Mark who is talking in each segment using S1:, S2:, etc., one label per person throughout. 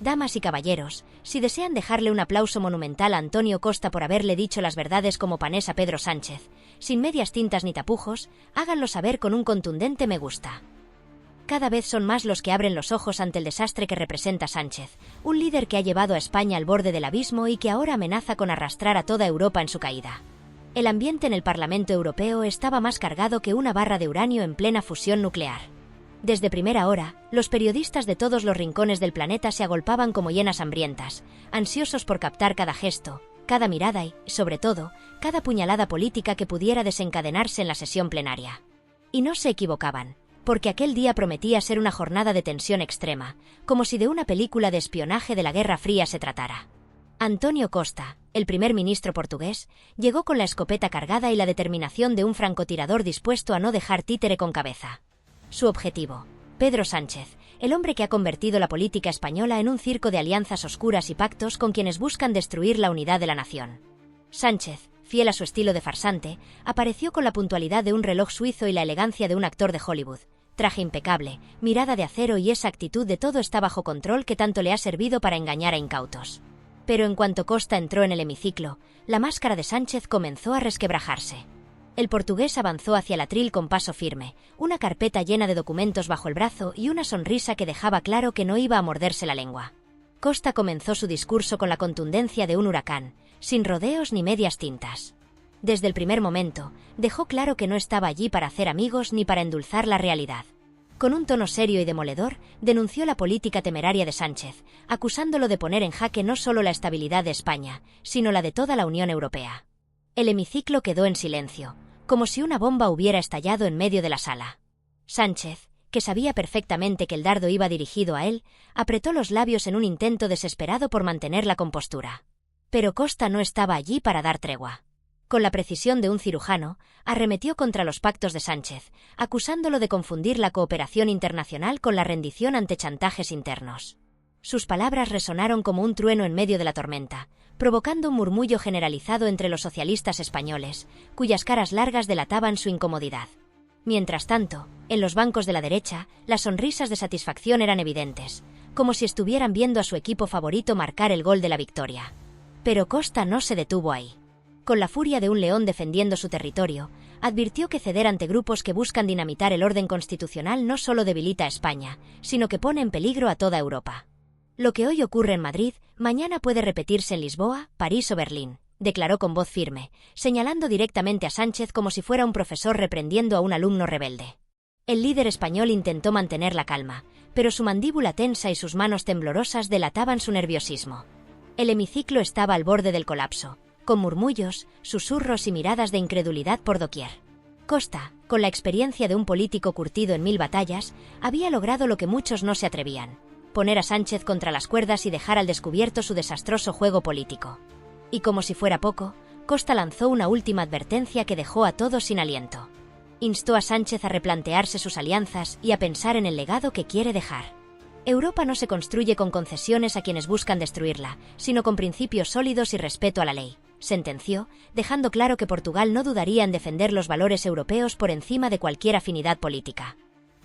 S1: Damas y caballeros, si desean dejarle un aplauso monumental a Antonio Costa por haberle dicho las verdades como panés a Pedro Sánchez, sin medias tintas ni tapujos, háganlo saber con un contundente me gusta. Cada vez son más los que abren los ojos ante el desastre que representa Sánchez, un líder que ha llevado a España al borde del abismo y que ahora amenaza con arrastrar a toda Europa en su caída. El ambiente en el Parlamento Europeo estaba más cargado que una barra de uranio en plena fusión nuclear. Desde primera hora, los periodistas de todos los rincones del planeta se agolpaban como hienas hambrientas, ansiosos por captar cada gesto, cada mirada y, sobre todo, cada puñalada política que pudiera desencadenarse en la sesión plenaria. Y no se equivocaban, porque aquel día prometía ser una jornada de tensión extrema, como si de una película de espionaje de la Guerra Fría se tratara. Antonio Costa, el primer ministro portugués, llegó con la escopeta cargada y la determinación de un francotirador dispuesto a no dejar títere con cabeza. Su objetivo: Pedro Sánchez, el hombre que ha convertido la política española en un circo de alianzas oscuras y pactos con quienes buscan destruir la unidad de la nación. Sánchez, fiel a su estilo de farsante, apareció con la puntualidad de un reloj suizo y la elegancia de un actor de Hollywood. Traje impecable, mirada de acero y esa actitud de todo está bajo control que tanto le ha servido para engañar a incautos. Pero en cuanto Costa entró en el hemiciclo, la máscara de Sánchez comenzó a resquebrajarse. El portugués avanzó hacia el atril con paso firme, una carpeta llena de documentos bajo el brazo y una sonrisa que dejaba claro que no iba a morderse la lengua. Costa comenzó su discurso con la contundencia de un huracán, sin rodeos ni medias tintas. Desde el primer momento, dejó claro que no estaba allí para hacer amigos ni para endulzar la realidad. Con un tono serio y demoledor, denunció la política temeraria de Sánchez, acusándolo de poner en jaque no solo la estabilidad de España, sino la de toda la Unión Europea. El hemiciclo quedó en silencio, como si una bomba hubiera estallado en medio de la sala. Sánchez, que sabía perfectamente que el dardo iba dirigido a él, apretó los labios en un intento desesperado por mantener la compostura. Pero Costa no estaba allí para dar tregua. Con la precisión de un cirujano, arremetió contra los pactos de Sánchez, acusándolo de confundir la cooperación internacional con la rendición ante chantajes internos. Sus palabras resonaron como un trueno en medio de la tormenta, provocando un murmullo generalizado entre los socialistas españoles, cuyas caras largas delataban su incomodidad. Mientras tanto, en los bancos de la derecha, las sonrisas de satisfacción eran evidentes, como si estuvieran viendo a su equipo favorito marcar el gol de la victoria. Pero Costa no se detuvo ahí. Con la furia de un león defendiendo su territorio, advirtió que ceder ante grupos que buscan dinamitar el orden constitucional no solo debilita a España, sino que pone en peligro a toda Europa. Lo que hoy ocurre en Madrid, mañana puede repetirse en Lisboa, París o Berlín, declaró con voz firme, señalando directamente a Sánchez como si fuera un profesor reprendiendo a un alumno rebelde. El líder español intentó mantener la calma, pero su mandíbula tensa y sus manos temblorosas delataban su nerviosismo. El hemiciclo estaba al borde del colapso, con murmullos, susurros y miradas de incredulidad por doquier. Costa, con la experiencia de un político curtido en 1000 batallas, había logrado lo que muchos no se atrevían: poner a Sánchez contra las cuerdas y dejar al descubierto su desastroso juego político. Y como si fuera poco, Costa lanzó una última advertencia que dejó a todos sin aliento. Instó a Sánchez a replantearse sus alianzas y a pensar en el legado que quiere dejar. Europa no se construye con concesiones a quienes buscan destruirla, sino con principios sólidos y respeto a la ley, sentenció, dejando claro que Portugal no dudaría en defender los valores europeos por encima de cualquier afinidad política.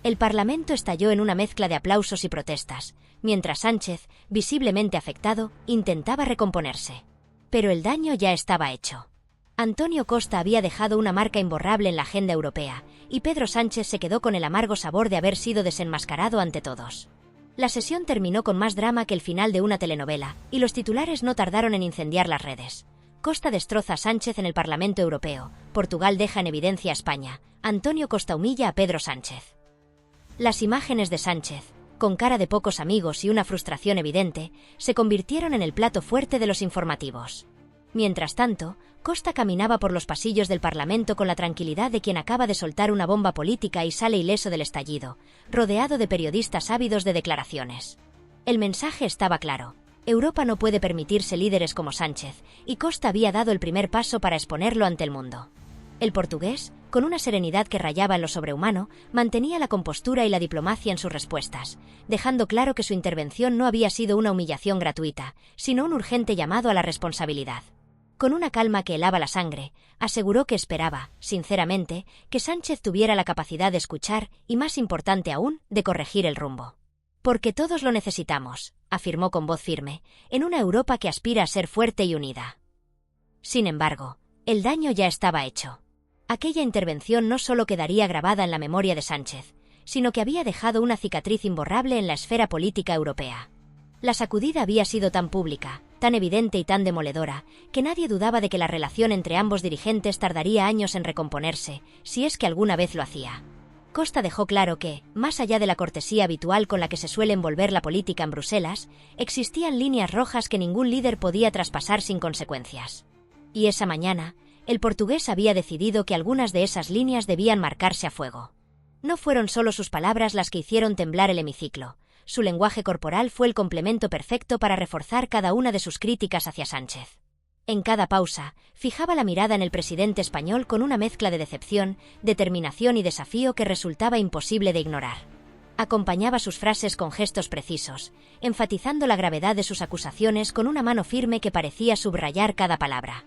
S1: El Parlamento estalló en una mezcla de aplausos y protestas, mientras Sánchez, visiblemente afectado, intentaba recomponerse. Pero el daño ya estaba hecho. Antonio Costa había dejado una marca imborrable en la agenda europea, y Pedro Sánchez se quedó con el amargo sabor de haber sido desenmascarado ante todos. La sesión terminó con más drama que el final de una telenovela, y los titulares no tardaron en incendiar las redes. Costa destroza a Sánchez en el Parlamento Europeo, Portugal deja en evidencia a España, Antonio Costa humilla a Pedro Sánchez. Las imágenes de Sánchez, con cara de pocos amigos y una frustración evidente, se convirtieron en el plato fuerte de los informativos. Mientras tanto, Costa caminaba por los pasillos del Parlamento con la tranquilidad de quien acaba de soltar una bomba política y sale ileso del estallido, rodeado de periodistas ávidos de declaraciones. El mensaje estaba claro: Europa no puede permitirse líderes como Sánchez, y Costa había dado el primer paso para exponerlo ante el mundo. El portugués, con una serenidad que rayaba en lo sobrehumano, mantenía la compostura y la diplomacia en sus respuestas, dejando claro que su intervención no había sido una humillación gratuita, sino un urgente llamado a la responsabilidad. Con una calma que helaba la sangre, aseguró que esperaba, sinceramente, que Sánchez tuviera la capacidad de escuchar y, más importante aún, de corregir el rumbo. Porque todos lo necesitamos, afirmó con voz firme, en una Europa que aspira a ser fuerte y unida. Sin embargo, el daño ya estaba hecho. Aquella intervención no solo quedaría grabada en la memoria de Sánchez, sino que había dejado una cicatriz imborrable en la esfera política europea. La sacudida había sido tan pública, tan evidente y tan demoledora, que nadie dudaba de que la relación entre ambos dirigentes tardaría años en recomponerse, si es que alguna vez lo hacía. Costa dejó claro que, más allá de la cortesía habitual con la que se suele envolver la política en Bruselas, existían líneas rojas que ningún líder podía traspasar sin consecuencias. Y esa mañana, el portugués había decidido que algunas de esas líneas debían marcarse a fuego. No fueron solo sus palabras las que hicieron temblar el hemiciclo. Su lenguaje corporal fue el complemento perfecto para reforzar cada una de sus críticas hacia Sánchez. En cada pausa, fijaba la mirada en el presidente español con una mezcla de decepción, determinación y desafío que resultaba imposible de ignorar. Acompañaba sus frases con gestos precisos, enfatizando la gravedad de sus acusaciones con una mano firme que parecía subrayar cada palabra.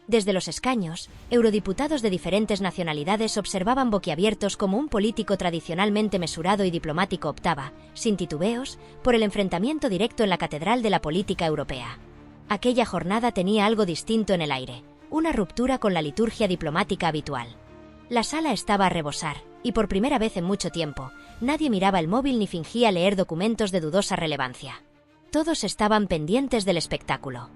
S1: Desde los escaños, eurodiputados de diferentes nacionalidades observaban boquiabiertos cómo un político tradicionalmente mesurado y diplomático optaba, sin titubeos, por el enfrentamiento directo en la catedral de la política europea. Aquella jornada tenía algo distinto en el aire, una ruptura con la liturgia diplomática habitual. La sala estaba a rebosar, y por primera vez en mucho tiempo, nadie miraba el móvil ni fingía leer documentos de dudosa relevancia. Todos estaban pendientes del espectáculo.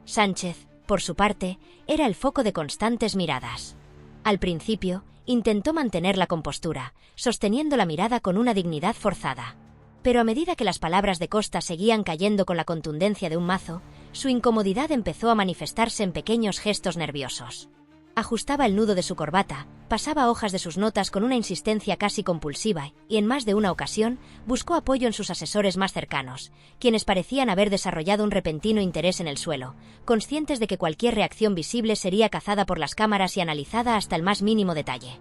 S1: Sánchez, por su parte, era el foco de constantes miradas. Al principio, intentó mantener la compostura, sosteniendo la mirada con una dignidad forzada. Pero a medida que las palabras de Costa seguían cayendo con la contundencia de un mazo, su incomodidad empezó a manifestarse en pequeños gestos nerviosos. Ajustaba el nudo de su corbata, pasaba hojas de sus notas con una insistencia casi compulsiva y, en más de una ocasión, buscó apoyo en sus asesores más cercanos, quienes parecían haber desarrollado un repentino interés en el suelo, conscientes de que cualquier reacción visible sería cazada por las cámaras y analizada hasta el más mínimo detalle.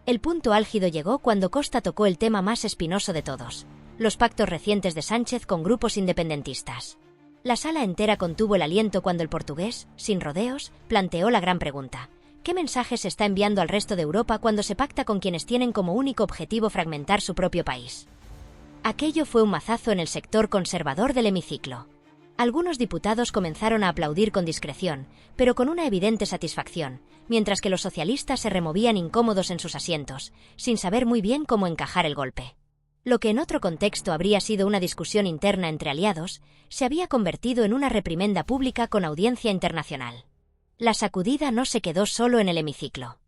S1: El punto álgido llegó cuando Costa tocó el tema más espinoso de todos: los pactos recientes de Sánchez con grupos independentistas. La sala entera contuvo el aliento cuando el portugués, sin rodeos, planteó la gran pregunta: ¿qué mensaje se está enviando al resto de Europa cuando se pacta con quienes tienen como único objetivo fragmentar su propio país? Aquello fue un mazazo en el sector conservador del hemiciclo. Algunos diputados comenzaron a aplaudir con discreción, pero con una evidente satisfacción, mientras que los socialistas se removían incómodos en sus asientos, sin saber muy bien cómo encajar el golpe. Lo que en otro contexto habría sido una discusión interna entre aliados, se había convertido en una reprimenda pública con audiencia internacional. La sacudida no se quedó solo en el hemiciclo.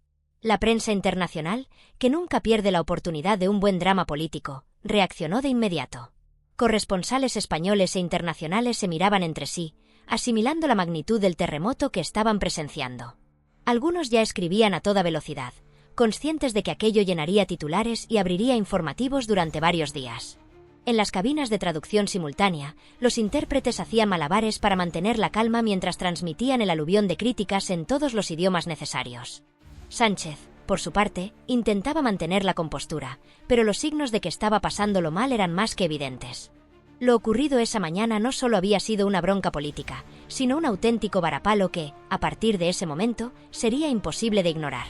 S1: La prensa internacional, que nunca pierde la oportunidad de un buen drama político, reaccionó de inmediato. Corresponsales españoles e internacionales se miraban entre sí, asimilando la magnitud del terremoto que estaban presenciando. Algunos ya escribían a toda velocidad, conscientes de que aquello llenaría titulares y abriría informativos durante varios días. En las cabinas de traducción simultánea, los intérpretes hacían malabares para mantener la calma mientras transmitían el aluvión de críticas en todos los idiomas necesarios. Sánchez, por su parte, intentaba mantener la compostura, pero los signos de que estaba pasándolo mal eran más que evidentes. Lo ocurrido esa mañana no solo había sido una bronca política, sino un auténtico varapalo que, a partir de ese momento, sería imposible de ignorar.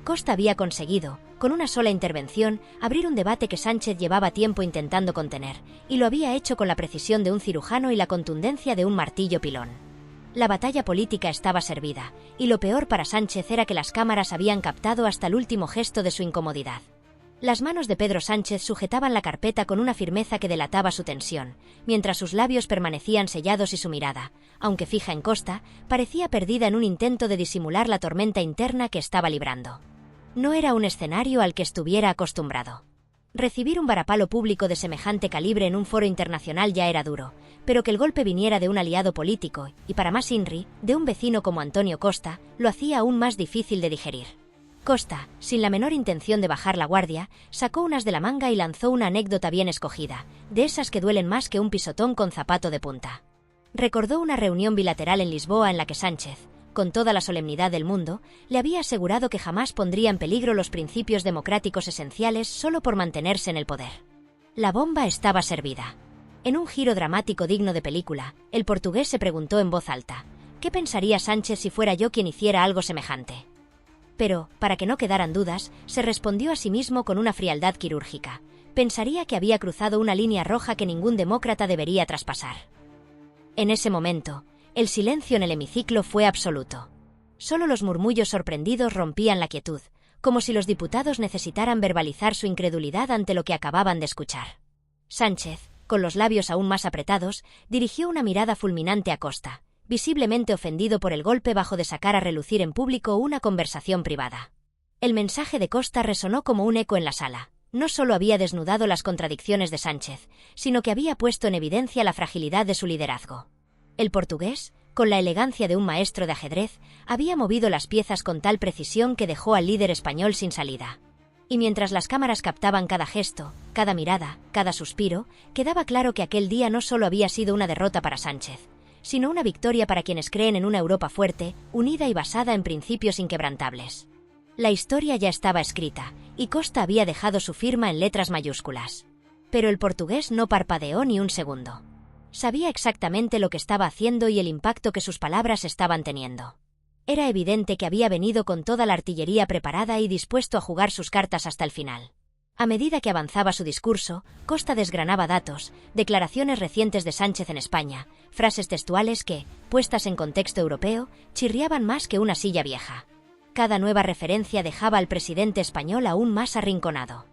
S1: Costa había conseguido, con una sola intervención, abrir un debate que Sánchez llevaba tiempo intentando contener, y lo había hecho con la precisión de un cirujano y la contundencia de un martillo pilón. La batalla política estaba servida, y lo peor para Sánchez era que las cámaras habían captado hasta el último gesto de su incomodidad. Las manos de Pedro Sánchez sujetaban la carpeta con una firmeza que delataba su tensión, mientras sus labios permanecían sellados y su mirada, aunque fija en Costa, parecía perdida en un intento de disimular la tormenta interna que estaba librando. No era un escenario al que estuviera acostumbrado. Recibir un varapalo público de semejante calibre en un foro internacional ya era duro, pero que el golpe viniera de un aliado político, y para más inri, de un vecino como Antonio Costa, lo hacía aún más difícil de digerir. Costa, sin la menor intención de bajar la guardia, sacó unas de la manga y lanzó una anécdota bien escogida, de esas que duelen más que un pisotón con zapato de punta. Recordó una reunión bilateral en Lisboa en la que Sánchez, con toda la solemnidad del mundo, le había asegurado que jamás pondría en peligro los principios democráticos esenciales solo por mantenerse en el poder. La bomba estaba servida. En un giro dramático digno de película, el portugués se preguntó en voz alta: ¿qué pensaría Sánchez si fuera yo quien hiciera algo semejante? Pero, para que no quedaran dudas, se respondió a sí mismo con una frialdad quirúrgica: pensaría que había cruzado una línea roja que ningún demócrata debería traspasar. En ese momento, el silencio en el hemiciclo fue absoluto. Solo los murmullos sorprendidos rompían la quietud, como si los diputados necesitaran verbalizar su incredulidad ante lo que acababan de escuchar. Sánchez, con los labios aún más apretados, dirigió una mirada fulminante a Costa, visiblemente ofendido por el golpe bajo de sacar a relucir en público una conversación privada. El mensaje de Costa resonó como un eco en la sala. No solo había desnudado las contradicciones de Sánchez, sino que había puesto en evidencia la fragilidad de su liderazgo. El portugués, con la elegancia de un maestro de ajedrez, había movido las piezas con tal precisión que dejó al líder español sin salida. Y mientras las cámaras captaban cada gesto, cada mirada, cada suspiro, quedaba claro que aquel día no solo había sido una derrota para Sánchez, sino una victoria para quienes creen en una Europa fuerte, unida y basada en principios inquebrantables. La historia ya estaba escrita, y Costa había dejado su firma en letras mayúsculas. Pero el portugués no parpadeó ni un segundo. Sabía exactamente lo que estaba haciendo y el impacto que sus palabras estaban teniendo. Era evidente que había venido con toda la artillería preparada y dispuesto a jugar sus cartas hasta el final. A medida que avanzaba su discurso, Costa desgranaba datos, declaraciones recientes de Sánchez en España, frases textuales que, puestas en contexto europeo, chirriaban más que una silla vieja. Cada nueva referencia dejaba al presidente español aún más arrinconado.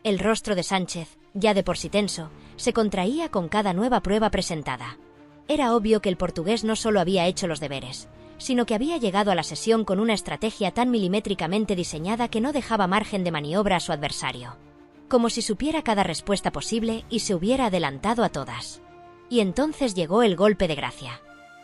S1: El rostro de Sánchez, ya de por sí tenso, se contraía con cada nueva prueba presentada. Era obvio que el portugués no solo había hecho los deberes, sino que había llegado a la sesión con una estrategia tan milimétricamente diseñada que no dejaba margen de maniobra a su adversario. Como si supiera cada respuesta posible y se hubiera adelantado a todas. Y entonces llegó el golpe de gracia.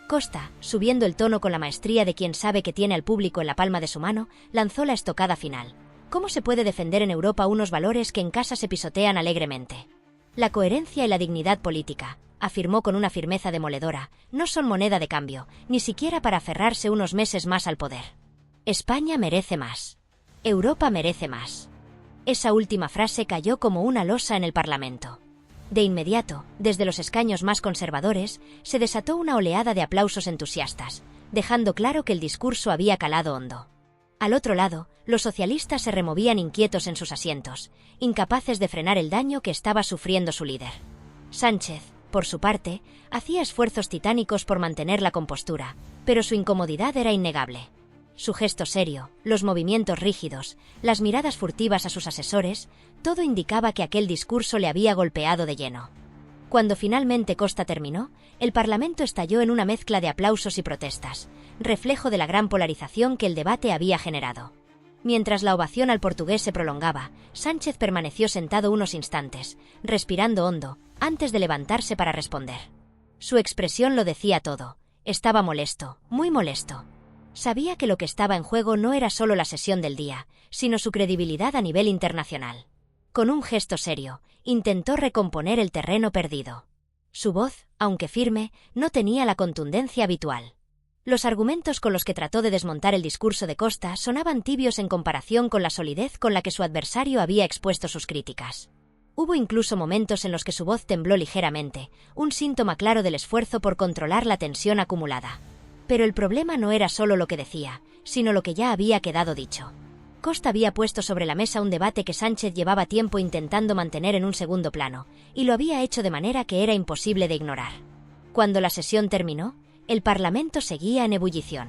S1: Costa, subiendo el tono con la maestría de quien sabe que tiene al público en la palma de su mano, lanzó la estocada final. ¿Cómo se puede defender en Europa unos valores que en casa se pisotean alegremente? La coherencia y la dignidad política, afirmó con una firmeza demoledora, no son moneda de cambio, ni siquiera para aferrarse unos meses más al poder. España merece más. Europa merece más. Esa última frase cayó como una losa en el Parlamento. De inmediato, desde los escaños más conservadores, se desató una oleada de aplausos entusiastas, dejando claro que el discurso había calado hondo. Al otro lado, los socialistas se removían inquietos en sus asientos, incapaces de frenar el daño que estaba sufriendo su líder. Sánchez, por su parte, hacía esfuerzos titánicos por mantener la compostura, pero su incomodidad era innegable. Su gesto serio, los movimientos rígidos, las miradas furtivas a sus asesores, todo indicaba que aquel discurso le había golpeado de lleno. Cuando finalmente Costa terminó, el Parlamento estalló en una mezcla de aplausos y protestas, reflejo de la gran polarización que el debate había generado. Mientras la ovación al portugués se prolongaba, Sánchez permaneció sentado unos instantes, respirando hondo, antes de levantarse para responder. Su expresión lo decía todo. Estaba molesto, muy molesto. Sabía que lo que estaba en juego no era solo la sesión del día, sino su credibilidad a nivel internacional. Con un gesto serio, intentó recomponer el terreno perdido. Su voz, aunque firme, no tenía la contundencia habitual. Los argumentos con los que trató de desmontar el discurso de Costa sonaban tibios en comparación con la solidez con la que su adversario había expuesto sus críticas. Hubo incluso momentos en los que su voz tembló ligeramente, un síntoma claro del esfuerzo por controlar la tensión acumulada. Pero el problema no era solo lo que decía, sino lo que ya había quedado dicho. Costa había puesto sobre la mesa un debate que Sánchez llevaba tiempo intentando mantener en un segundo plano, y lo había hecho de manera que era imposible de ignorar. Cuando la sesión terminó, el Parlamento seguía en ebullición.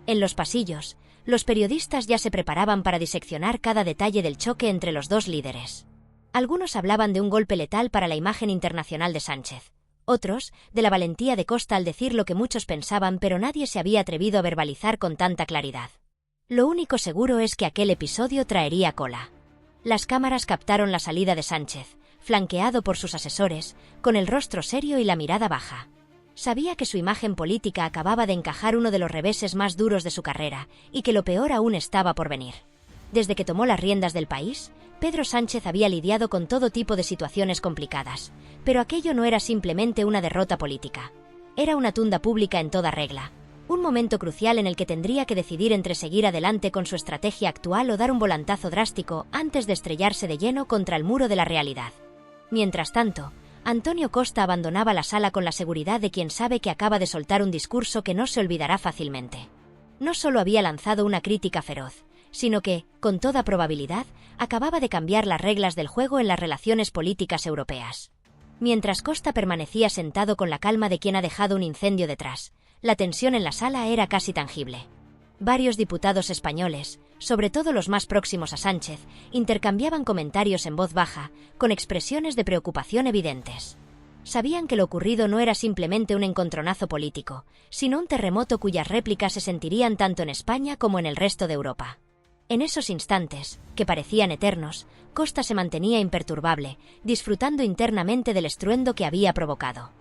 S1: En los pasillos, los periodistas ya se preparaban para diseccionar cada detalle del choque entre los dos líderes. Algunos hablaban de un golpe letal para la imagen internacional de Sánchez. Otros, de la valentía de Costa al decir lo que muchos pensaban pero nadie se había atrevido a verbalizar con tanta claridad. Lo único seguro es que aquel episodio traería cola. Las cámaras captaron la salida de Sánchez, flanqueado por sus asesores, con el rostro serio y la mirada baja. Sabía que su imagen política acababa de encajar uno de los reveses más duros de su carrera, y que lo peor aún estaba por venir. Desde que tomó las riendas del país, Pedro Sánchez había lidiado con todo tipo de situaciones complicadas, pero aquello no era simplemente una derrota política. Era una tunda pública en toda regla. Un momento crucial en el que tendría que decidir entre seguir adelante con su estrategia actual o dar un volantazo drástico antes de estrellarse de lleno contra el muro de la realidad. Mientras tanto, Antonio Costa abandonaba la sala con la seguridad de quien sabe que acaba de soltar un discurso que no se olvidará fácilmente. No solo había lanzado una crítica feroz, sino que, con toda probabilidad, acababa de cambiar las reglas del juego en las relaciones políticas europeas. Mientras Costa permanecía sentado con la calma de quien ha dejado un incendio detrás, la tensión en la sala era casi tangible. Varios diputados españoles, sobre todo los más próximos a Sánchez, intercambiaban comentarios en voz baja, con expresiones de preocupación evidentes. Sabían que lo ocurrido no era simplemente un encontronazo político, sino un terremoto cuyas réplicas se sentirían tanto en España como en el resto de Europa. En esos instantes, que parecían eternos, Costa se mantenía imperturbable, disfrutando internamente del estruendo que había provocado.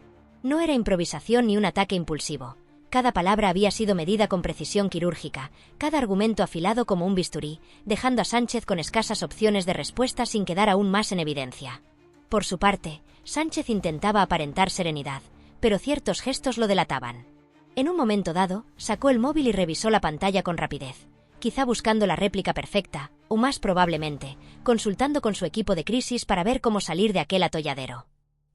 S1: No era improvisación ni un ataque impulsivo. Cada palabra había sido medida con precisión quirúrgica, cada argumento afilado como un bisturí, dejando a Sánchez con escasas opciones de respuesta sin quedar aún más en evidencia. Por su parte, Sánchez intentaba aparentar serenidad, pero ciertos gestos lo delataban. En un momento dado, sacó el móvil y revisó la pantalla con rapidez, quizá buscando la réplica perfecta, o más probablemente, consultando con su equipo de crisis para ver cómo salir de aquel atolladero.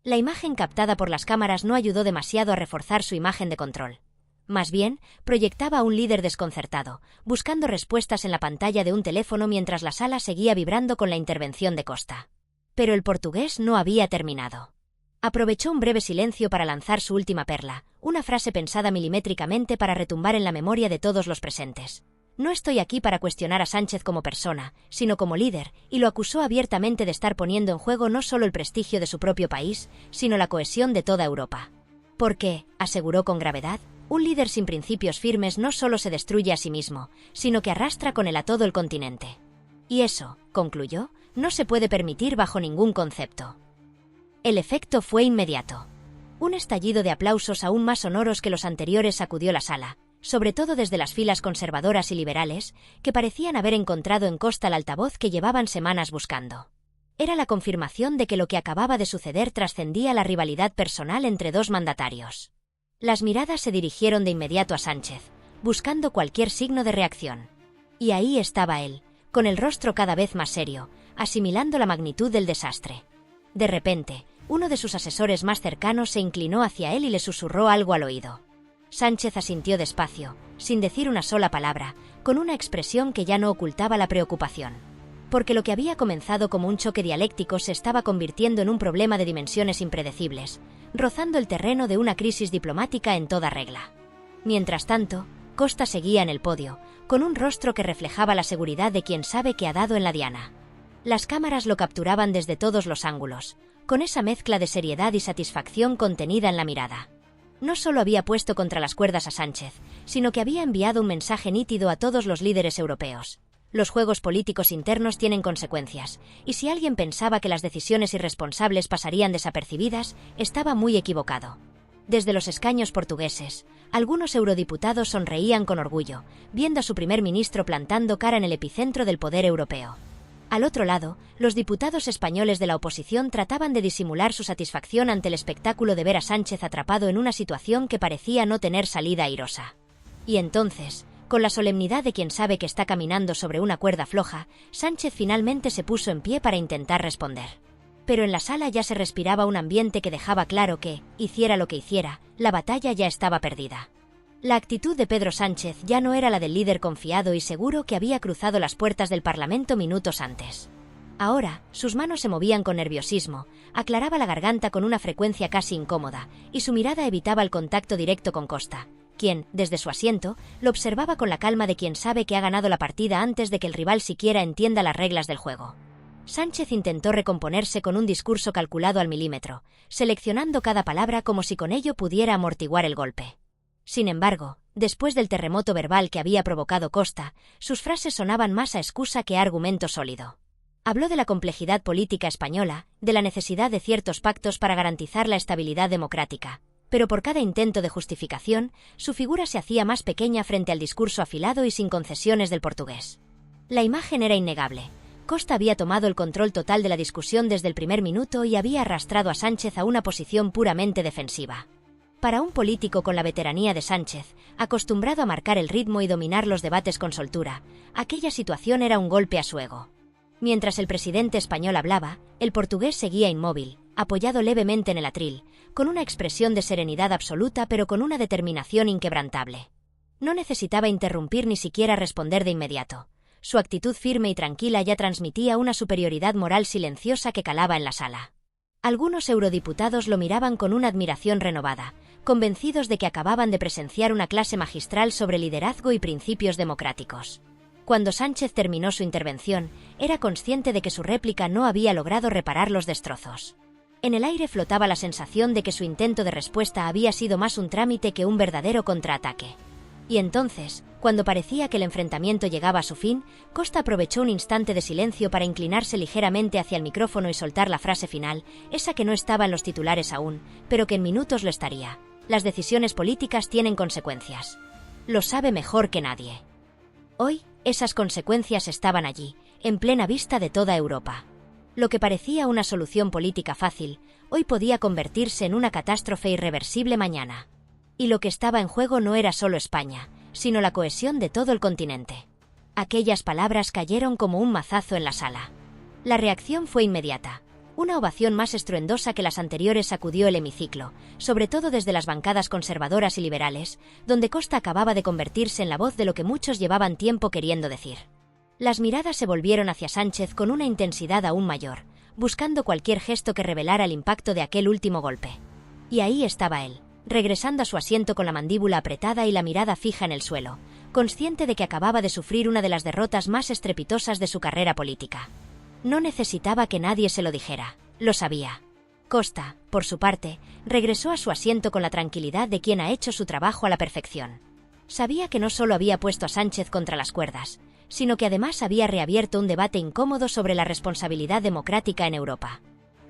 S1: La imagen captada por las cámaras no ayudó demasiado a reforzar su imagen de control. Más bien, proyectaba a un líder desconcertado, buscando respuestas en la pantalla de un teléfono mientras la sala seguía vibrando con la intervención de Costa. Pero el portugués no había terminado. Aprovechó un breve silencio para lanzar su última perla, una frase pensada milimétricamente para retumbar en la memoria de todos los presentes. No estoy aquí para cuestionar a Sánchez como persona, sino como líder, y lo acusó abiertamente de estar poniendo en juego no solo el prestigio de su propio país, sino la cohesión de toda Europa. Porque, aseguró con gravedad, un líder sin principios firmes no solo se destruye a sí mismo, sino que arrastra con él a todo el continente. Y eso, concluyó, no se puede permitir bajo ningún concepto. El efecto fue inmediato. Un estallido de aplausos aún más sonoros que los anteriores sacudió la sala, sobre todo desde las filas conservadoras y liberales, que parecían haber encontrado en Costa el altavoz que llevaban semanas buscando. Era la confirmación de que lo que acababa de suceder trascendía la rivalidad personal entre dos mandatarios. Las miradas se dirigieron de inmediato a Sánchez, buscando cualquier signo de reacción. Y ahí estaba él, con el rostro cada vez más serio, asimilando la magnitud del desastre. De repente, uno de sus asesores más cercanos se inclinó hacia él y le susurró algo al oído. Sánchez asintió despacio, sin decir una sola palabra, con una expresión que ya no ocultaba la preocupación. Porque lo que había comenzado como un choque dialéctico se estaba convirtiendo en un problema de dimensiones impredecibles, rozando el terreno de una crisis diplomática en toda regla. Mientras tanto, Costa seguía en el podio, con un rostro que reflejaba la seguridad de quien sabe que ha dado en la diana. Las cámaras lo capturaban desde todos los ángulos, con esa mezcla de seriedad y satisfacción contenida en la mirada. No solo había puesto contra las cuerdas a Sánchez, sino que había enviado un mensaje nítido a todos los líderes europeos. Los juegos políticos internos tienen consecuencias, y si alguien pensaba que las decisiones irresponsables pasarían desapercibidas, estaba muy equivocado. Desde los escaños portugueses, algunos eurodiputados sonreían con orgullo, viendo a su primer ministro plantando cara en el epicentro del poder europeo. Al otro lado, los diputados españoles de la oposición trataban de disimular su satisfacción ante el espectáculo de ver a Sánchez atrapado en una situación que parecía no tener salida airosa. Y entonces, con la solemnidad de quien sabe que está caminando sobre una cuerda floja, Sánchez finalmente se puso en pie para intentar responder. Pero en la sala ya se respiraba un ambiente que dejaba claro que, hiciera lo que hiciera, la batalla ya estaba perdida. La actitud de Pedro Sánchez ya no era la del líder confiado y seguro que había cruzado las puertas del Parlamento minutos antes. Ahora, sus manos se movían con nerviosismo, aclaraba la garganta con una frecuencia casi incómoda, y su mirada evitaba el contacto directo con Costa, quien, desde su asiento, lo observaba con la calma de quien sabe que ha ganado la partida antes de que el rival siquiera entienda las reglas del juego. Sánchez intentó recomponerse con un discurso calculado al milímetro, seleccionando cada palabra como si con ello pudiera amortiguar el golpe. Sin embargo, después del terremoto verbal que había provocado Costa, sus frases sonaban más a excusa que a argumento sólido. Habló de la complejidad política española, de la necesidad de ciertos pactos para garantizar la estabilidad democrática, pero por cada intento de justificación, su figura se hacía más pequeña frente al discurso afilado y sin concesiones del portugués. La imagen era innegable. Costa había tomado el control total de la discusión desde el primer minuto y había arrastrado a Sánchez a una posición puramente defensiva. Para un político con la veteranía de Sánchez, acostumbrado a marcar el ritmo y dominar los debates con soltura, aquella situación era un golpe a su ego. Mientras el presidente español hablaba, el portugués seguía inmóvil, apoyado levemente en el atril, con una expresión de serenidad absoluta pero con una determinación inquebrantable. No necesitaba interrumpir ni siquiera responder de inmediato. Su actitud firme y tranquila ya transmitía una superioridad moral silenciosa que calaba en la sala. Algunos eurodiputados lo miraban con una admiración renovada, convencidos de que acababan de presenciar una clase magistral sobre liderazgo y principios democráticos. Cuando Sánchez terminó su intervención, era consciente de que su réplica no había logrado reparar los destrozos. En el aire flotaba la sensación de que su intento de respuesta había sido más un trámite que un verdadero contraataque. Y entonces, cuando parecía que el enfrentamiento llegaba a su fin, Costa aprovechó un instante de silencio para inclinarse ligeramente hacia el micrófono y soltar la frase final, esa que no estaba en los titulares aún, pero que en minutos lo estaría. Las decisiones políticas tienen consecuencias. Lo sabe mejor que nadie. Hoy, esas consecuencias estaban allí, en plena vista de toda Europa. Lo que parecía una solución política fácil, hoy podía convertirse en una catástrofe irreversible mañana. Y lo que estaba en juego no era solo España, sino la cohesión de todo el continente. Aquellas palabras cayeron como un mazazo en la sala. La reacción fue inmediata. Una ovación más estruendosa que las anteriores sacudió el hemiciclo, sobre todo desde las bancadas conservadoras y liberales, donde Costa acababa de convertirse en la voz de lo que muchos llevaban tiempo queriendo decir. Las miradas se volvieron hacia Sánchez con una intensidad aún mayor, buscando cualquier gesto que revelara el impacto de aquel último golpe. Y ahí estaba él, regresando a su asiento con la mandíbula apretada y la mirada fija en el suelo, consciente de que acababa de sufrir una de las derrotas más estrepitosas de su carrera política. No necesitaba que nadie se lo dijera, lo sabía. Costa, por su parte, regresó a su asiento con la tranquilidad de quien ha hecho su trabajo a la perfección. Sabía que no solo había puesto a Sánchez contra las cuerdas, sino que además había reabierto un debate incómodo sobre la responsabilidad democrática en Europa.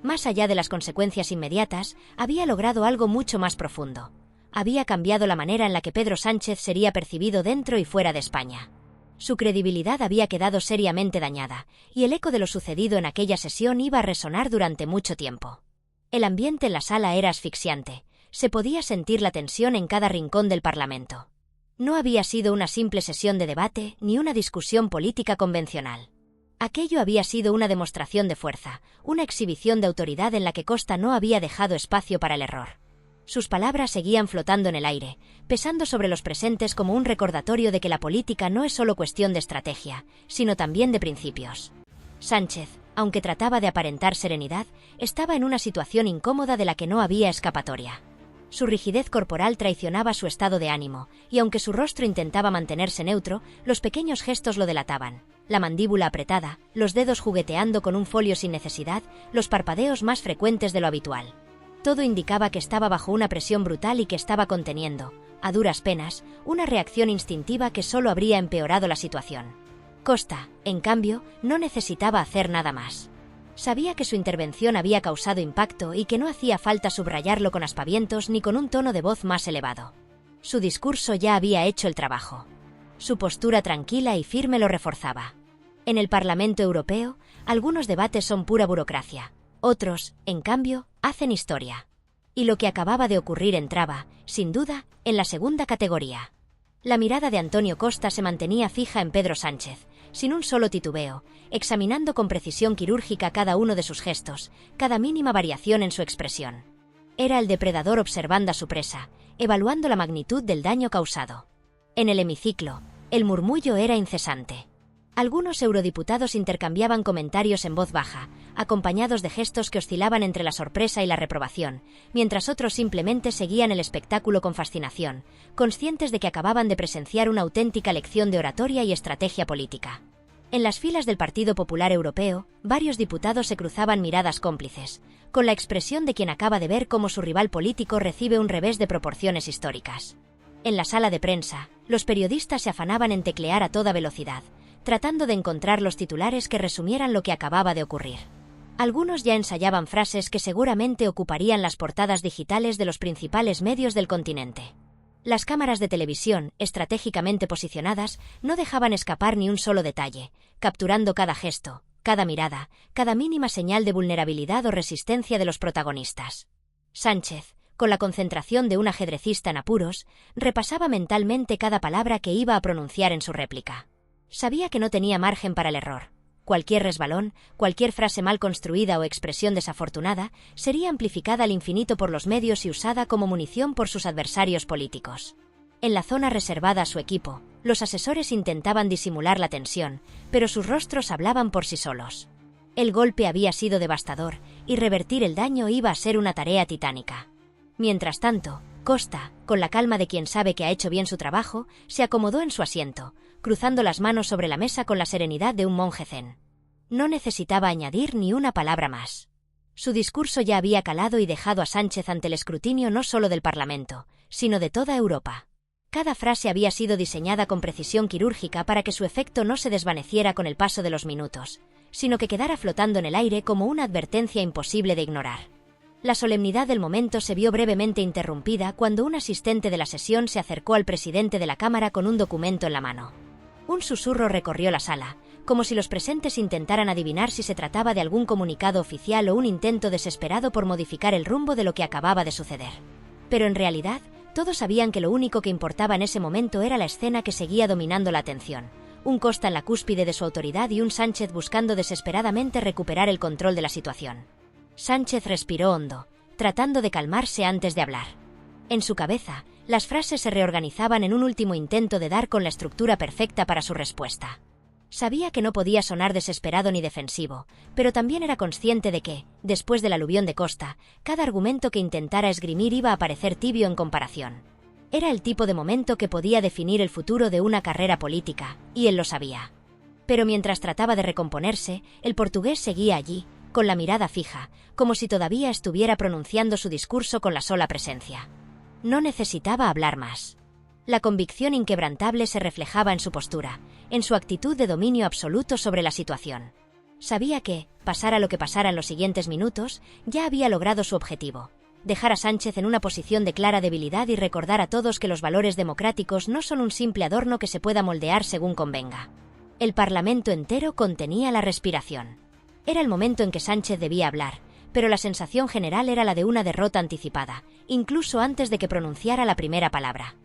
S1: Más allá de las consecuencias inmediatas, había logrado algo mucho más profundo. Había cambiado la manera en la que Pedro Sánchez sería percibido dentro y fuera de España. Su credibilidad había quedado seriamente dañada, y el eco de lo sucedido en aquella sesión iba a resonar durante mucho tiempo. El ambiente en la sala era asfixiante, se podía sentir la tensión en cada rincón del Parlamento. No había sido una simple sesión de debate ni una discusión política convencional. Aquello había sido una demostración de fuerza, una exhibición de autoridad en la que Costa no había dejado espacio para el error. Sus palabras seguían flotando en el aire, pesando sobre los presentes como un recordatorio de que la política no es solo cuestión de estrategia, sino también de principios. Sánchez, aunque trataba de aparentar serenidad, estaba en una situación incómoda de la que no había escapatoria. Su rigidez corporal traicionaba su estado de ánimo, y aunque su rostro intentaba mantenerse neutro, los pequeños gestos lo delataban. La mandíbula apretada, los dedos jugueteando con un folio sin necesidad, los parpadeos más frecuentes de lo habitual. Todo indicaba que estaba bajo una presión brutal y que estaba conteniendo, a duras penas, una reacción instintiva que solo habría empeorado la situación. Costa, en cambio, no necesitaba hacer nada más. Sabía que su intervención había causado impacto y que no hacía falta subrayarlo con aspavientos ni con un tono de voz más elevado. Su discurso ya había hecho el trabajo. Su postura tranquila y firme lo reforzaba. En el Parlamento Europeo, algunos debates son pura burocracia. Otros, en cambio, hacen historia. Y lo que acababa de ocurrir entraba, sin duda, en la segunda categoría. La mirada de Antonio Costa se mantenía fija en Pedro Sánchez, sin un solo titubeo, examinando con precisión quirúrgica cada uno de sus gestos, cada mínima variación en su expresión. Era el depredador observando a su presa, evaluando la magnitud del daño causado. En el hemiciclo, el murmullo era incesante. Algunos eurodiputados intercambiaban comentarios en voz baja, acompañados de gestos que oscilaban entre la sorpresa y la reprobación, mientras otros simplemente seguían el espectáculo con fascinación, conscientes de que acababan de presenciar una auténtica lección de oratoria y estrategia política. En las filas del Partido Popular Europeo, varios diputados se cruzaban miradas cómplices, con la expresión de quien acaba de ver cómo su rival político recibe un revés de proporciones históricas. En la sala de prensa, los periodistas se afanaban en teclear a toda velocidad, tratando de encontrar los titulares que resumieran lo que acababa de ocurrir. Algunos ya ensayaban frases que seguramente ocuparían las portadas digitales de los principales medios del continente. Las cámaras de televisión, estratégicamente posicionadas, no dejaban escapar ni un solo detalle, capturando cada gesto, cada mirada, cada mínima señal de vulnerabilidad o resistencia de los protagonistas. Sánchez, con la concentración de un ajedrecista en apuros, repasaba mentalmente cada palabra que iba a pronunciar en su réplica. Sabía que no tenía margen para el error. Cualquier resbalón, cualquier frase mal construida o expresión desafortunada, sería amplificada al infinito por los medios y usada como munición por sus adversarios políticos. En la zona reservada a su equipo, Los asesores intentaban disimular la tensión, pero sus rostros hablaban por sí solos. El golpe había sido devastador, y revertir el daño iba a ser una tarea titánica. Mientras tanto, Costa, con la calma de quien sabe que ha hecho bien su trabajo, se acomodó en su asiento, cruzando las manos sobre la mesa con la serenidad de un monje zen. No necesitaba añadir ni una palabra más. Su discurso ya había calado y dejado a Sánchez ante el escrutinio no solo del Parlamento, sino de toda Europa. Cada frase había sido diseñada con precisión quirúrgica para que su efecto no se desvaneciera con el paso de los minutos, sino que quedara flotando en el aire como una advertencia imposible de ignorar. La solemnidad del momento se vio brevemente interrumpida cuando un asistente de la sesión se acercó al presidente de la Cámara con un documento en la mano. Un susurro recorrió la sala, como si los presentes intentaran adivinar si se trataba de algún comunicado oficial o un intento desesperado por modificar el rumbo de lo que acababa de suceder. Pero en realidad, todos sabían que lo único que importaba en ese momento era la escena que seguía dominando la atención. Un Costa en la cúspide de su autoridad y un Sánchez buscando desesperadamente recuperar el control de la situación. Sánchez respiró hondo, tratando de calmarse antes de hablar. En su cabeza, las frases se reorganizaban en un último intento de dar con la estructura perfecta para su respuesta. Sabía que no podía sonar desesperado ni defensivo, pero también era consciente de que, después del aluvión de Costa, cada argumento que intentara esgrimir iba a parecer tibio en comparación. Era el tipo de momento que podía definir el futuro de una carrera política, y él lo sabía. Pero mientras trataba de recomponerse, el portugués seguía allí, con la mirada fija, como si todavía estuviera pronunciando su discurso con la sola presencia. No necesitaba hablar más. La convicción inquebrantable se reflejaba en su postura, en su actitud de dominio absoluto sobre la situación. Sabía que, pasara lo que pasara en los siguientes minutos, ya había logrado su objetivo: dejar a Sánchez en una posición de clara debilidad y recordar a todos que los valores democráticos no son un simple adorno que se pueda moldear según convenga. El Parlamento entero contenía la respiración. Era el momento en que Sánchez debía hablar, pero la sensación general era la de una derrota anticipada, incluso antes de que pronunciara la primera palabra.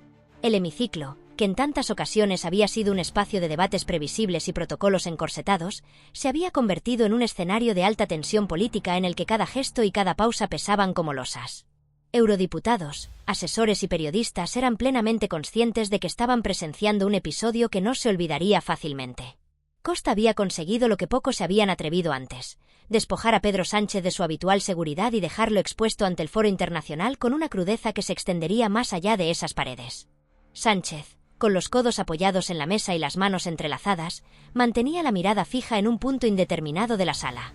S1: El hemiciclo, que en tantas ocasiones había sido un espacio de debates previsibles y protocolos encorsetados, se había convertido en un escenario de alta tensión política en el que cada gesto y cada pausa pesaban como losas. Eurodiputados, asesores y periodistas eran plenamente conscientes de que estaban presenciando un episodio que no se olvidaría fácilmente. Costa había conseguido lo que pocos se habían atrevido antes: despojar a Pedro Sánchez de su habitual seguridad y dejarlo expuesto ante el foro internacional con una crudeza que se extendería más allá de esas paredes. Sánchez, con los codos apoyados en la mesa y las manos entrelazadas, mantenía la mirada fija en un punto indeterminado de la sala.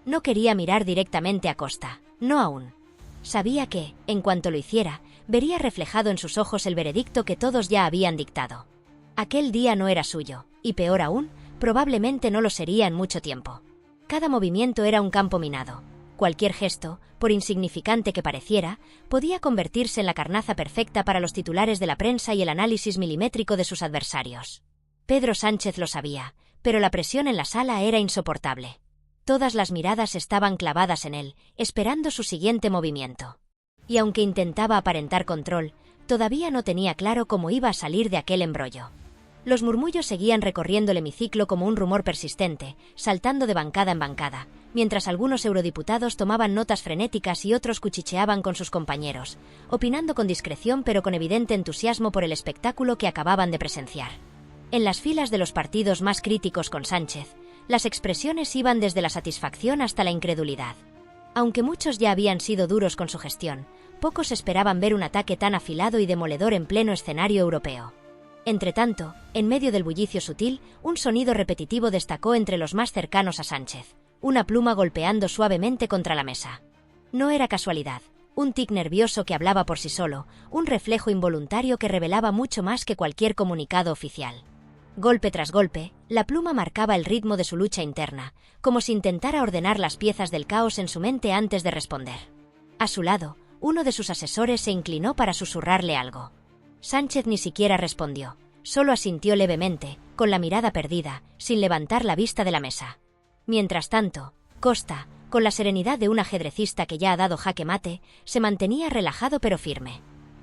S1: No quería mirar directamente a Costa, no aún. Sabía que, en cuanto lo hiciera, vería reflejado en sus ojos el veredicto que todos ya habían dictado. Aquel día no era suyo, y peor aún, probablemente no lo sería en mucho tiempo. Cada movimiento era un campo minado. Cualquier gesto, por insignificante que pareciera, podía convertirse en la carnaza perfecta para los titulares de la prensa y el análisis milimétrico de sus adversarios. Pedro Sánchez lo sabía, pero la presión en la sala era insoportable. Todas las miradas estaban clavadas en él, esperando su siguiente movimiento. Y aunque intentaba aparentar control, todavía no tenía claro cómo iba a salir de aquel embrollo. Los murmullos seguían recorriendo el hemiciclo como un rumor persistente, saltando de bancada en bancada, mientras algunos eurodiputados tomaban notas frenéticas y otros cuchicheaban con sus compañeros, opinando con discreción pero con evidente entusiasmo por el espectáculo que acababan de presenciar. En las filas de los partidos más críticos con Sánchez, las expresiones iban desde la satisfacción hasta la incredulidad. Aunque muchos ya habían sido duros con su gestión, pocos esperaban ver un ataque tan afilado y demoledor en pleno escenario europeo. Entretanto, en medio del bullicio sutil, un sonido repetitivo destacó entre los más cercanos a Sánchez: una pluma golpeando suavemente contra la mesa. No era casualidad, un tic nervioso que hablaba por sí solo, un reflejo involuntario que revelaba mucho más que cualquier comunicado oficial. Golpe tras golpe, la pluma marcaba el ritmo de su lucha interna, como si intentara ordenar las piezas del caos en su mente antes de responder. A su lado, uno de sus asesores se inclinó para susurrarle algo. Sánchez ni siquiera respondió, solo asintió levemente, con la mirada perdida, sin levantar la vista de la mesa. Mientras tanto, Costa, con la serenidad de un ajedrecista que ya ha dado jaque mate, se mantenía relajado pero firme.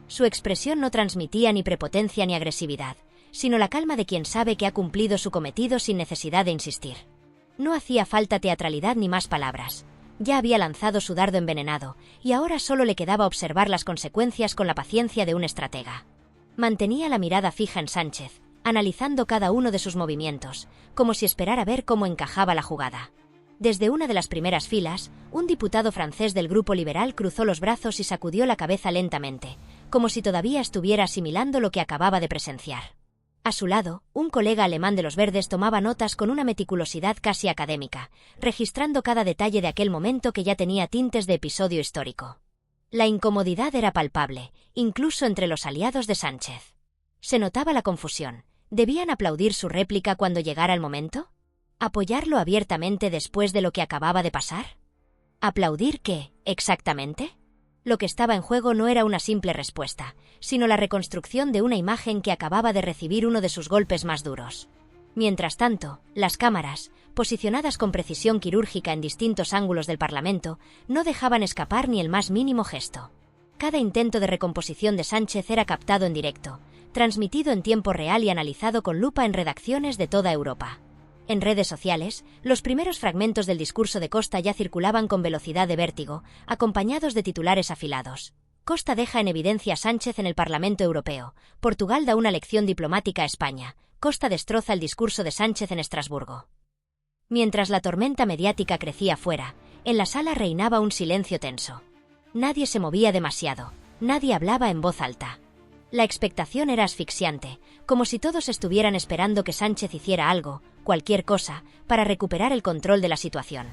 S1: Su expresión no transmitía ni prepotencia ni agresividad, sino la calma de quien sabe que ha cumplido su cometido sin necesidad de insistir. No hacía falta teatralidad ni más palabras. Ya había lanzado su dardo envenenado, y ahora solo le quedaba observar las consecuencias con la paciencia de un estratega. Mantenía la mirada fija en Sánchez, analizando cada uno de sus movimientos, como si esperara ver cómo encajaba la jugada. Desde una de las primeras filas, un diputado francés del Grupo Liberal cruzó los brazos y sacudió la cabeza lentamente, como si todavía estuviera asimilando lo que acababa de presenciar. A su lado, un colega alemán de los Verdes tomaba notas con una meticulosidad casi académica, registrando cada detalle de aquel momento que ya tenía tintes de episodio histórico. La incomodidad era palpable, incluso entre los aliados de Sánchez. Se notaba la confusión. ¿Debían aplaudir su réplica cuando llegara el momento? ¿Apoyarlo abiertamente después de lo que acababa de pasar? ¿Aplaudir qué, exactamente? Lo que estaba en juego no era una simple respuesta, sino la reconstrucción de una imagen que acababa de recibir uno de sus golpes más duros. Mientras tanto, las cámaras, posicionadas con precisión quirúrgica en distintos ángulos del Parlamento, no dejaban escapar ni el más mínimo gesto. Cada intento de recomposición de Sánchez era captado en directo, transmitido en tiempo real y analizado con lupa en redacciones de toda Europa. En redes sociales, los primeros fragmentos del discurso de Costa ya circulaban con velocidad de vértigo, acompañados de titulares afilados. Costa deja en evidencia a Sánchez en el Parlamento Europeo. Portugal da una lección diplomática a España. Costa destroza el discurso de Sánchez en Estrasburgo. Mientras la tormenta mediática crecía fuera, en la sala reinaba un silencio tenso. Nadie se movía demasiado, nadie hablaba en voz alta. La expectación era asfixiante, como si todos estuvieran esperando que Sánchez hiciera algo, cualquier cosa, para recuperar el control de la situación.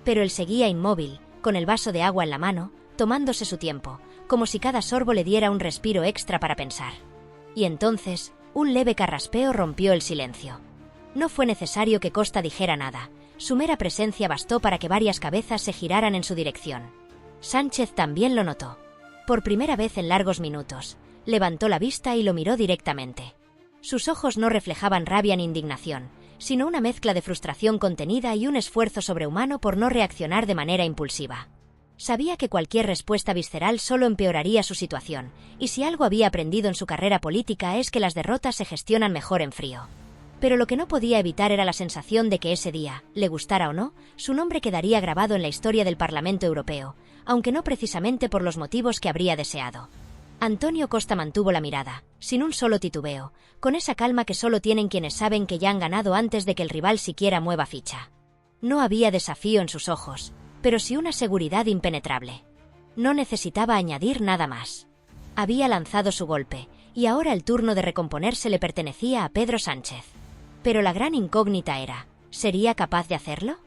S1: Pero él seguía inmóvil, con el vaso de agua en la mano, tomándose su tiempo, como si cada sorbo le diera un respiro extra para pensar. Y entonces, un leve carraspeo rompió el silencio. No fue necesario que Costa dijera nada, su mera presencia bastó para que varias cabezas se giraran en su dirección. Sánchez también lo notó. Por primera vez en largos minutos, levantó la vista y lo miró directamente. Sus ojos no reflejaban rabia ni indignación, sino una mezcla de frustración contenida y un esfuerzo sobrehumano por no reaccionar de manera impulsiva. Sabía que cualquier respuesta visceral solo empeoraría su situación, y si algo había aprendido en su carrera política es que las derrotas se gestionan mejor en frío. Pero lo que no podía evitar era la sensación de que ese día, le gustara o no, su nombre quedaría grabado en la historia del Parlamento Europeo, aunque no precisamente por los motivos que habría deseado. Antonio Costa mantuvo la mirada, sin un solo titubeo, con esa calma que solo tienen quienes saben que ya han ganado antes de que el rival siquiera mueva ficha. No había desafío en sus ojos, pero sí una seguridad impenetrable. No necesitaba añadir nada más. Había lanzado su golpe, y ahora el turno de recomponerse le pertenecía a Pedro Sánchez. Pero la gran incógnita era, ¿sería capaz de hacerlo?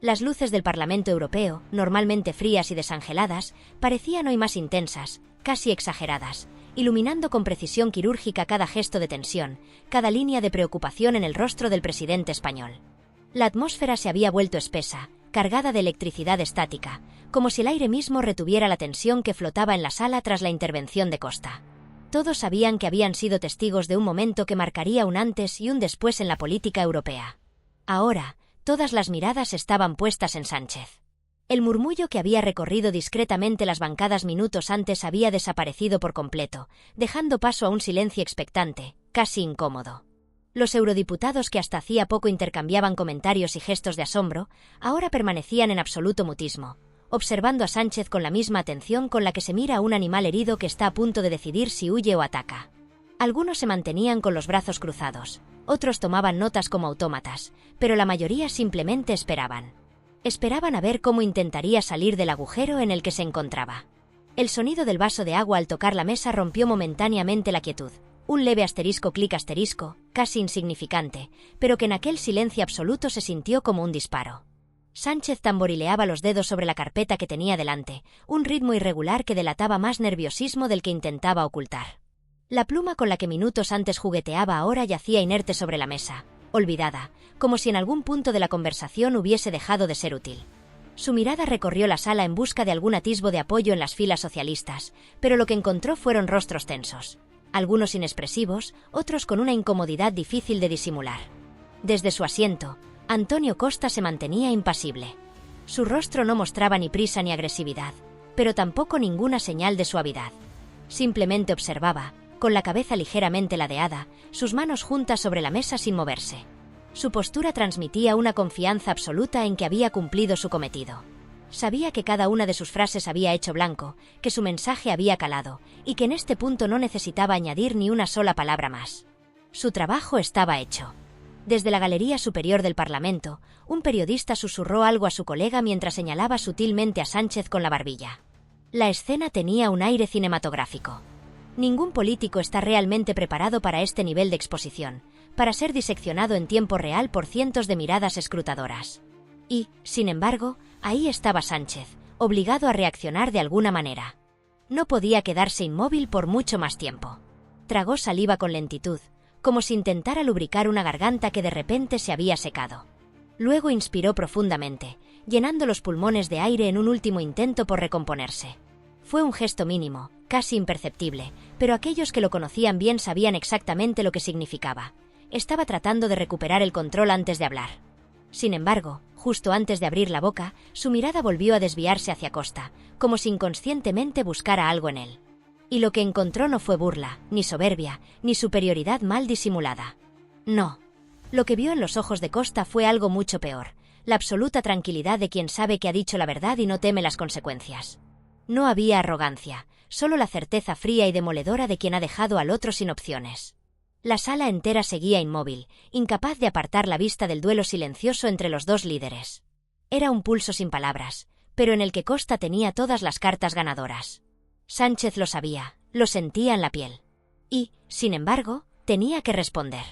S1: Las luces del Parlamento Europeo, normalmente frías y desangeladas, parecían hoy más intensas, casi exageradas, iluminando con precisión quirúrgica cada gesto de tensión, cada línea de preocupación en el rostro del presidente español. La atmósfera se había vuelto espesa, cargada de electricidad estática, como si el aire mismo retuviera la tensión que flotaba en la sala tras la intervención de Costa. Todos sabían que habían sido testigos de un momento que marcaría un antes y un después en la política europea. Ahora, todas las miradas estaban puestas en Sánchez. El murmullo que había recorrido discretamente las bancadas minutos antes había desaparecido por completo, dejando paso a un silencio expectante, casi incómodo. Los eurodiputados que hasta hacía poco intercambiaban comentarios y gestos de asombro, ahora permanecían en absoluto mutismo, observando a Sánchez con la misma atención con la que se mira a un animal herido que está a punto de decidir si huye o ataca. Algunos se mantenían con los brazos cruzados, otros tomaban notas como autómatas, pero la mayoría simplemente esperaban. Esperaban a ver cómo intentaría salir del agujero en el que se encontraba. El sonido del vaso de agua al tocar la mesa rompió momentáneamente la quietud. Un leve asterisco clic asterisco, casi insignificante, pero que en aquel silencio absoluto se sintió como un disparo. Sánchez tamborileaba los dedos sobre la carpeta que tenía delante, un ritmo irregular que delataba más nerviosismo del que intentaba ocultar. La pluma con la que minutos antes jugueteaba ahora yacía inerte sobre la mesa, olvidada, como si en algún punto de la conversación hubiese dejado de ser útil. Su mirada recorrió la sala en busca de algún atisbo de apoyo en las filas socialistas, pero lo que encontró fueron rostros tensos, algunos inexpresivos, otros con una incomodidad difícil de disimular. Desde su asiento, Antonio Costa se mantenía impasible. Su rostro no mostraba ni prisa ni agresividad, pero tampoco ninguna señal de suavidad. Simplemente observaba, con la cabeza ligeramente ladeada, sus manos juntas sobre la mesa sin moverse. Su postura transmitía una confianza absoluta en que había cumplido su cometido. Sabía que cada una de sus frases había hecho blanco, que su mensaje había calado, y que en este punto no necesitaba añadir ni una sola palabra más. Su trabajo estaba hecho. Desde la galería superior del Parlamento, un periodista susurró algo a su colega mientras señalaba sutilmente a Sánchez con la barbilla. La escena tenía un aire cinematográfico. Ningún político está realmente preparado para este nivel de exposición, para ser diseccionado en tiempo real por cientos de miradas escrutadoras. Y, sin embargo, ahí estaba Sánchez, obligado a reaccionar de alguna manera. No podía quedarse inmóvil por mucho más tiempo. Tragó saliva con lentitud, como si intentara lubricar una garganta que de repente se había secado. Luego inspiró profundamente, llenando los pulmones de aire en un último intento por recomponerse. Fue un gesto mínimo, casi imperceptible, pero aquellos que lo conocían bien sabían exactamente lo que significaba. Estaba tratando de recuperar el control antes de hablar. Sin embargo, justo antes de abrir la boca, su mirada volvió a desviarse hacia Costa, como si inconscientemente buscara algo en él. Y lo que encontró no fue burla, ni soberbia, ni superioridad mal disimulada. No. Lo que vio en los ojos de Costa fue algo mucho peor, la absoluta tranquilidad de quien sabe que ha dicho la verdad y no teme las consecuencias. No había arrogancia, solo la certeza fría y demoledora de quien ha dejado al otro sin opciones. La sala entera seguía inmóvil, incapaz de apartar la vista del duelo silencioso entre los dos líderes. Era un pulso sin palabras, pero en el que Costa tenía todas las cartas ganadoras. Sánchez lo sabía, lo sentía en la piel. Y, sin embargo, tenía que responder.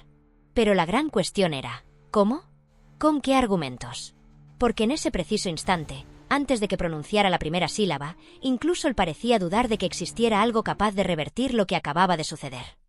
S1: Pero la gran cuestión era, ¿cómo? ¿Con qué argumentos? Porque en ese preciso instante, antes de que pronunciara la primera sílaba, incluso él parecía dudar de que existiera algo capaz de revertir lo que acababa de suceder.